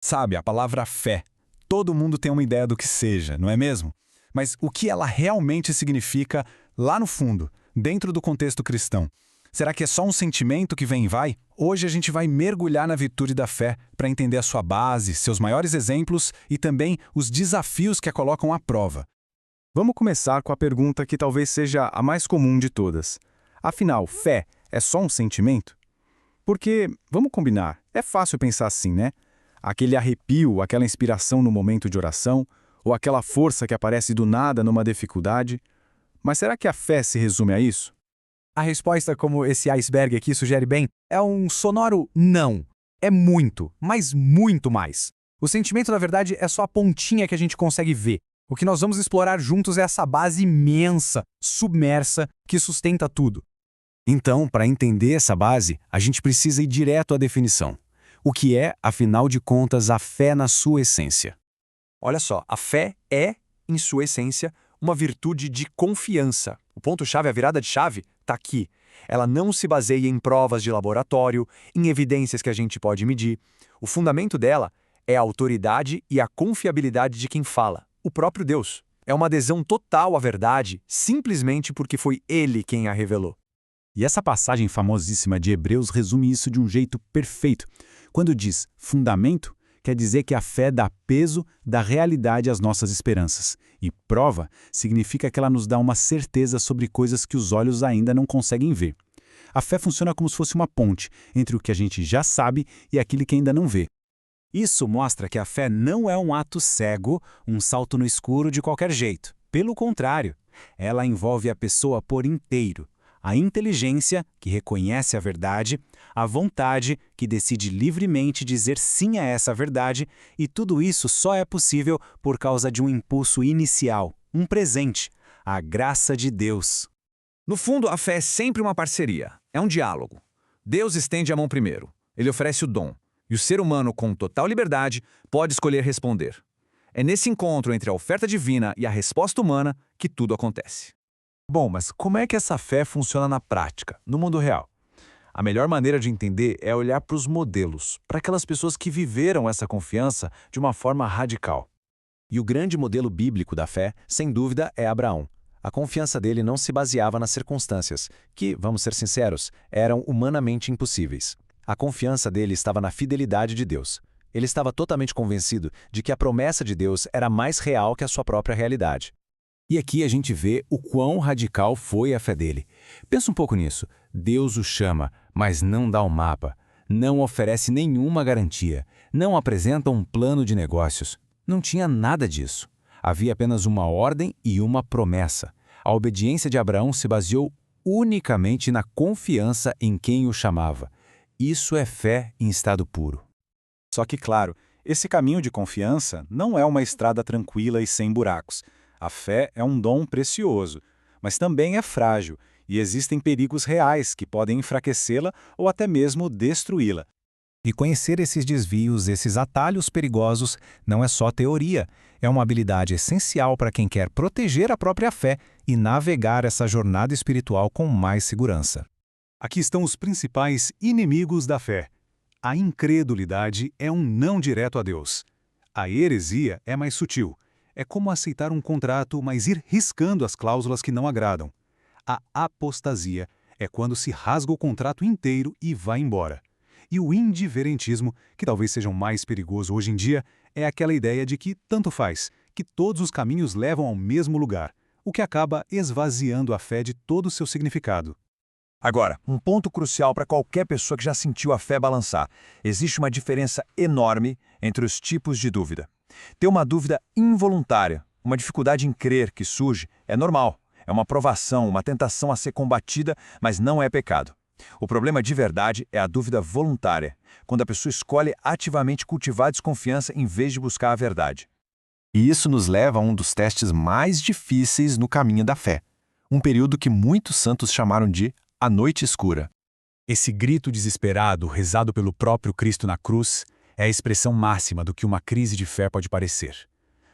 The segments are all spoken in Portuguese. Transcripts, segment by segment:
Sabe, a palavra fé. Todo mundo tem uma ideia do que seja, não é mesmo? Mas o que ela realmente significa lá no fundo, dentro do contexto cristão? Será que é só um sentimento que vem e vai? Hoje a gente vai mergulhar na virtude da fé para entender a sua base, seus maiores exemplos e também os desafios que a colocam à prova. Vamos começar com a pergunta que talvez seja a mais comum de todas. Afinal, fé é só um sentimento? Porque, vamos combinar, é fácil pensar assim, né? Aquele arrepio, aquela inspiração no momento de oração, ou aquela força que aparece do nada numa dificuldade. Mas será que a fé se resume a isso? A resposta, como esse iceberg aqui sugere bem, é um sonoro não. É muito, mas muito mais. O sentimento, na verdade, é só a pontinha que a gente consegue ver. O que nós vamos explorar juntos é essa base imensa, submersa, que sustenta tudo. Então, para entender essa base, a gente precisa ir direto à definição. O que é, afinal de contas, a fé na sua essência? Olha só, a fé é, em sua essência, uma virtude de confiança. O ponto-chave, a virada de chave, está aqui. Ela não se baseia em provas de laboratório, em evidências que a gente pode medir. O fundamento dela é a autoridade e a confiabilidade de quem fala, o próprio Deus. É uma adesão total à verdade, simplesmente porque foi Ele quem a revelou. E essa passagem famosíssima de Hebreus resume isso de um jeito perfeito. Quando diz fundamento, quer dizer que a fé dá peso, dá realidade às nossas esperanças. E prova significa que ela nos dá uma certeza sobre coisas que os olhos ainda não conseguem ver. A fé funciona como se fosse uma ponte entre o que a gente já sabe e aquilo que ainda não vê. Isso mostra que a fé não é um ato cego, um salto no escuro de qualquer jeito. Pelo contrário, ela envolve a pessoa por inteiro. A inteligência, que reconhece a verdade, a vontade, que decide livremente dizer sim a essa verdade, e tudo isso só é possível por causa de um impulso inicial, um presente, a graça de Deus. No fundo, a fé é sempre uma parceria, é um diálogo. Deus estende a mão primeiro, Ele oferece o dom, e o ser humano, com total liberdade, pode escolher responder. É nesse encontro entre a oferta divina e a resposta humana que tudo acontece. Bom, mas como é que essa fé funciona na prática, no mundo real? A melhor maneira de entender é olhar para os modelos, para aquelas pessoas que viveram essa confiança de uma forma radical. E o grande modelo bíblico da fé, sem dúvida, é Abraão. A confiança dele não se baseava nas circunstâncias, que, vamos ser sinceros, eram humanamente impossíveis. A confiança dele estava na fidelidade de Deus. Ele estava totalmente convencido de que a promessa de Deus era mais real que a sua própria realidade. E aqui a gente vê o quão radical foi a fé dele. Pensa um pouco nisso. Deus o chama, mas não dá um mapa. Não oferece nenhuma garantia. Não apresenta um plano de negócios. Não tinha nada disso. Havia apenas uma ordem e uma promessa. A obediência de Abraão se baseou unicamente na confiança em quem o chamava. Isso é fé em estado puro. Só que, claro, esse caminho de confiança não é uma estrada tranquila e sem buracos. A fé é um dom precioso, mas também é frágil e existem perigos reais que podem enfraquecê-la ou até mesmo destruí-la. E conhecer esses desvios, esses atalhos perigosos, não é só teoria, é uma habilidade essencial para quem quer proteger a própria fé e navegar essa jornada espiritual com mais segurança. Aqui estão os principais inimigos da fé. A incredulidade é um não direto a Deus. A heresia é mais sutil. É como aceitar um contrato, mas ir riscando as cláusulas que não agradam. A apostasia é quando se rasga o contrato inteiro e vai embora. E o indiferentismo, que talvez seja o mais perigoso hoje em dia, é aquela ideia de que tanto faz, que todos os caminhos levam ao mesmo lugar, o que acaba esvaziando a fé de todo o seu significado. Agora, um ponto crucial para qualquer pessoa que já sentiu a fé balançar. Existe uma diferença enorme entre os tipos de dúvida. Ter uma dúvida involuntária, uma dificuldade em crer que surge, é normal. É uma provação, uma tentação a ser combatida, mas não é pecado. O problema de verdade é a dúvida voluntária, quando a pessoa escolhe ativamente cultivar a desconfiança em vez de buscar a verdade. E isso nos leva a um dos testes mais difíceis no caminho da fé. Um período que muitos santos chamaram de a noite escura. Esse grito desesperado, rezado pelo próprio Cristo na cruz, é a expressão máxima do que uma crise de fé pode parecer.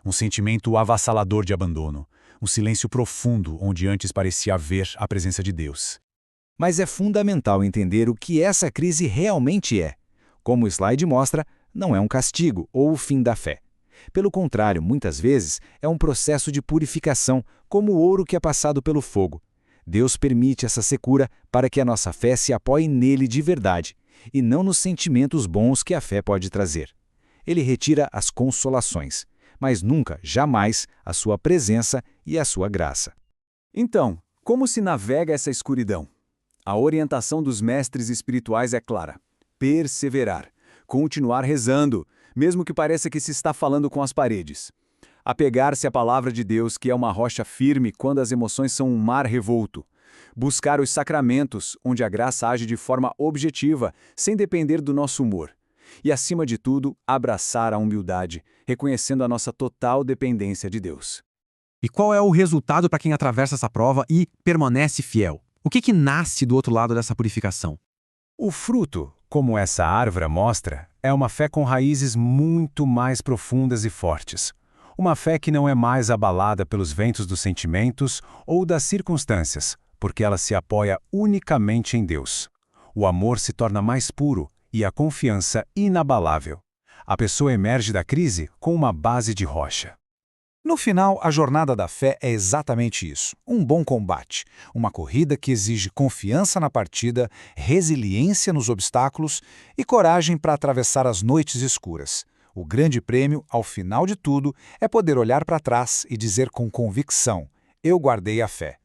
Um sentimento avassalador de abandono, um silêncio profundo onde antes parecia haver a presença de Deus. Mas é fundamental entender o que essa crise realmente é. Como o slide mostra, não é um castigo ou o fim da fé. Pelo contrário, muitas vezes é um processo de purificação, como o ouro que é passado pelo fogo. Deus permite essa secura para que a nossa fé se apoie nele de verdade, e não nos sentimentos bons que a fé pode trazer. Ele retira as consolações, mas nunca, jamais, a sua presença e a sua graça. Então, como se navega essa escuridão? A orientação dos mestres espirituais é clara: perseverar, continuar rezando, mesmo que pareça que se está falando com as paredes. Apegar-se à palavra de Deus, que é uma rocha firme quando as emoções são um mar revolto. Buscar os sacramentos, onde a graça age de forma objetiva, sem depender do nosso humor. E, acima de tudo, abraçar a humildade, reconhecendo a nossa total dependência de Deus. E qual é o resultado para quem atravessa essa prova e permanece fiel? O que nasce do outro lado dessa purificação? O fruto, como essa árvore mostra, é uma fé com raízes muito mais profundas e fortes. Uma fé que não é mais abalada pelos ventos dos sentimentos ou das circunstâncias, porque ela se apoia unicamente em Deus. O amor se torna mais puro e a confiança inabalável. A pessoa emerge da crise com uma base de rocha. No final, a jornada da fé é exatamente isso: um bom combate, uma corrida que exige confiança na partida, resiliência nos obstáculos e coragem para atravessar as noites escuras. O grande prêmio, ao final de tudo, é poder olhar para trás e dizer com convicção: eu guardei a fé.